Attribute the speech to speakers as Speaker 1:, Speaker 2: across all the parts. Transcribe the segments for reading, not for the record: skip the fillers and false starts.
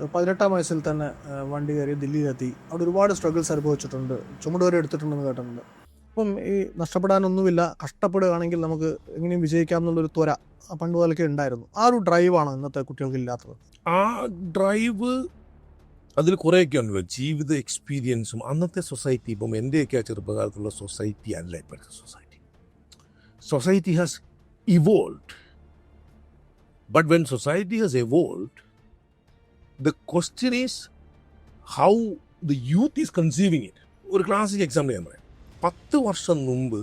Speaker 1: 18-ാം വയസ്സിൽ തന്നെ വണ്ടി കയറി ദില്ലിയിലെത്തി. അവിടെ ഒരുപാട് സ്ട്രഗിൾസ് അനുഭവിച്ചിട്ടുണ്ട്. ചുമട് വരെ എടുത്തിട്ടുണ്ടെന്ന് കേട്ടിട്ടുണ്ട്. അപ്പം ഈ നഷ്ടപ്പെടാനൊന്നുമില്ല, കഷ്ടപ്പെടുകയാണെങ്കിൽ നമുക്ക് എങ്ങനെയും വിജയിക്കാം എന്നുള്ളൊരു ത്വര പണ്ട് മുതലൊക്കെ ഉണ്ടായിരുന്നു. ആ ഒരു ഡ്രൈവാണ് ഇന്നത്തെ കുട്ടികൾക്ക് ഇല്ലാത്തത്.
Speaker 2: ആ ഡ്രൈവ് അതിൽ കുറേയൊക്കെ ഉണ്ടല്ലോ, ജീവിത എക്സ്പീരിയൻസും. അന്നത്തെ സൊസൈറ്റി, ഇപ്പം എൻ്റെയൊക്കെ ചെറുപ്പകാലത്തുള്ള സൊസൈറ്റി അല്ല ഇപ്പോഴത്തെ society. Society has evolved. But when society has evolved, the question is how the youth is conceiving it. ഒരു ക്ലാസിക് എക്സാമ്പിൾ ഞാൻ പറയാം. 10 വർഷം മുമ്പ്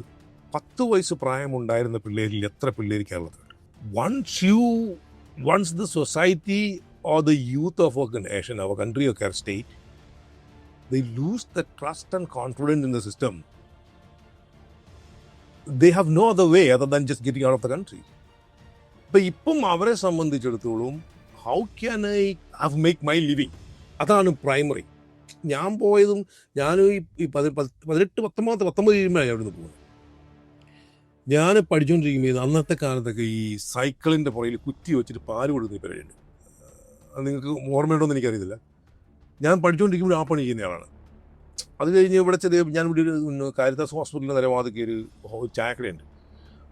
Speaker 2: 10 വയസ്സ് പ്രായമുണ്ടായിരുന്ന പിള്ളേരിൽ എത്ര പിള്ളേർ കേരളത്തിലുണ്ട്? Once the society or the youth of a nation, our country or state, they lose the trust and confidence in the system, they have no other way other than just getting out of the country. ഇപ്പം അവരെ സംബന്ധിച്ചിടത്തോളം how can I have make my living, അതാണ് primary. ഞാൻ പോയതും ഞാനും ഈ 19 കഴിയുമ്പോഴാണ് അവിടെ നിന്ന് പോകുന്നത്. ഞാൻ പഠിച്ചുകൊണ്ടിരിക്കുമ്പോൾ അന്നത്തെ കാലത്തൊക്കെ ഈ സൈക്കിളിൻ്റെ പുറകിൽ കുത്തി വെച്ചിട്ട് പാല് കൊടുക്കുന്ന പരിപാടിയുണ്ട്. അത് നിങ്ങൾക്ക് ഓർമ്മയുണ്ടോയെന്ന് എനിക്കറിയത്തില്ല. ഞാൻ പഠിച്ചുകൊണ്ടിരിക്കുമ്പോൾ ആ പണി ചെയ്യുന്ന ആളാണ്. അത് കഴിഞ്ഞ് ഇവിടെ ഞാൻ ഇവിടെ ഒരു കാരിത്താസ് ഹോസ്പിറ്റലിൻ്റെ നിലവാദക്ക് ഒരു ചായക്കടയുണ്ട്.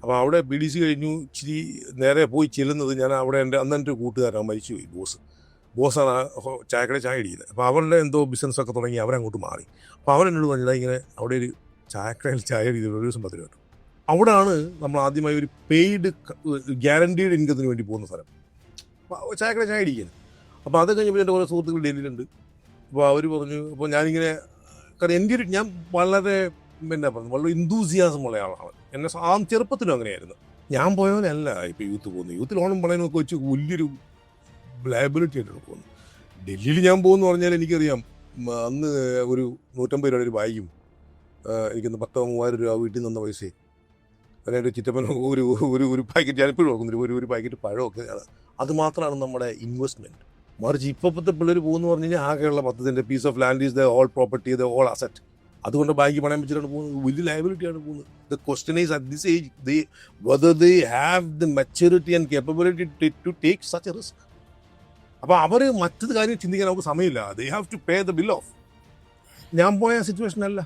Speaker 2: അപ്പോൾ അവിടെ BDC കഴിഞ്ഞു ഇച്ചിരി നേരെ പോയി ചെല്ലുന്നത്, ഞാൻ അവിടെ എൻ്റെ ഒരു കൂട്ടുകാരൻ മരിച്ചുപോയി, ബോസാണ് ചായക്കട ചായ ഇടിക്കുന്നത്. അപ്പോൾ അവരുടെ എന്തോ ബിസിനസ്സൊക്കെ തുടങ്ങി അവരങ്ങോട്ട് മാറി. അപ്പോൾ അവരെന്നോട് പറഞ്ഞാൽ ഇങ്ങനെ അവിടെ ഒരു ചായക്കടയിൽ ചായ ഇടിയത് ഒരു ദിവസം 10 രൂപ. അവിടെയാണ് നമ്മൾ ആദ്യമായി ഒരു പെയ്ഡ് ഗ്യാരണ്ടീഡ് ഇൻകത്തിന് വേണ്ടി പോകുന്ന സ്ഥലം. അപ്പോൾ ചായക്കട ചായ ഇടിക്കുന്നത്. അപ്പോൾ അത് കഴിഞ്ഞപ്പോൾ എൻ്റെ കുറേ സുഹൃത്തുക്കൾ ഡൽഹിയിലുണ്ട്. അപ്പോൾ അവർ പറഞ്ഞു, അപ്പോൾ ഞാനിങ്ങനെ, കാരണം ഞാൻ വളരെ വളരെ ഇന്തൂസിയാസം ഉള്ള ആളാണ്. എന്നെ ചെറുപ്പത്തിലും അങ്ങനെയായിരുന്നു. ഞാൻ പോയ പോലെ അല്ല ഇപ്പോൾ യൂത്ത് പോകുന്നത്. യൂത്തിൽ ഓണം പറയുന്നതൊക്കെ വെച്ച് വലിയൊരു ലയബിലിറ്റി ആയിട്ടാണ് പോകുന്നത്. ഡൽഹിയിൽ ഞാൻ പോകുമെന്ന് പറഞ്ഞാൽ എനിക്കറിയാം, അന്ന് ഒരു 150 രൂപയുടെ ഒരു ബാഗും എനിക്കൊന്ന് 10,000-3000 രൂപ വീട്ടിൽ നിന്ന പൈസ, അതിൻ്റെ ചിറ്റപ്പൻ ഒരു പാക്കറ്റ്, ഞാനിപ്പോഴും നോക്കുന്നില്ല, ഒരു പാക്കറ്റ് പഴമൊക്കെ. അത് മാത്രമാണ് നമ്മുടെ ഇൻവെസ്റ്റ്മെൻറ്റ്. മറിച്ച് ഇപ്പോഴത്തെ പിള്ളേർ പോകുന്നു പറഞ്ഞു കഴിഞ്ഞാൽ ആകെയുള്ള 10 piece of land is the whole property, the whole asset. അതുകൊണ്ട് ബാങ്ക് പണയം വെച്ചിട്ടാണ് പോകുന്നത്. വലിയ ലയബിലിറ്റിയാണ് പോകുന്നത്. The question is at this age whether they have the maturity and capability to take such a risk. അപ്പോൾ അവർ മറ്റൊരു കാര്യം ചിന്തിക്കാൻ അവർക്ക് സമയമില്ല. they have to pay the bill off. ഞാൻ പോയ സിറ്റുവേഷൻ അല്ല.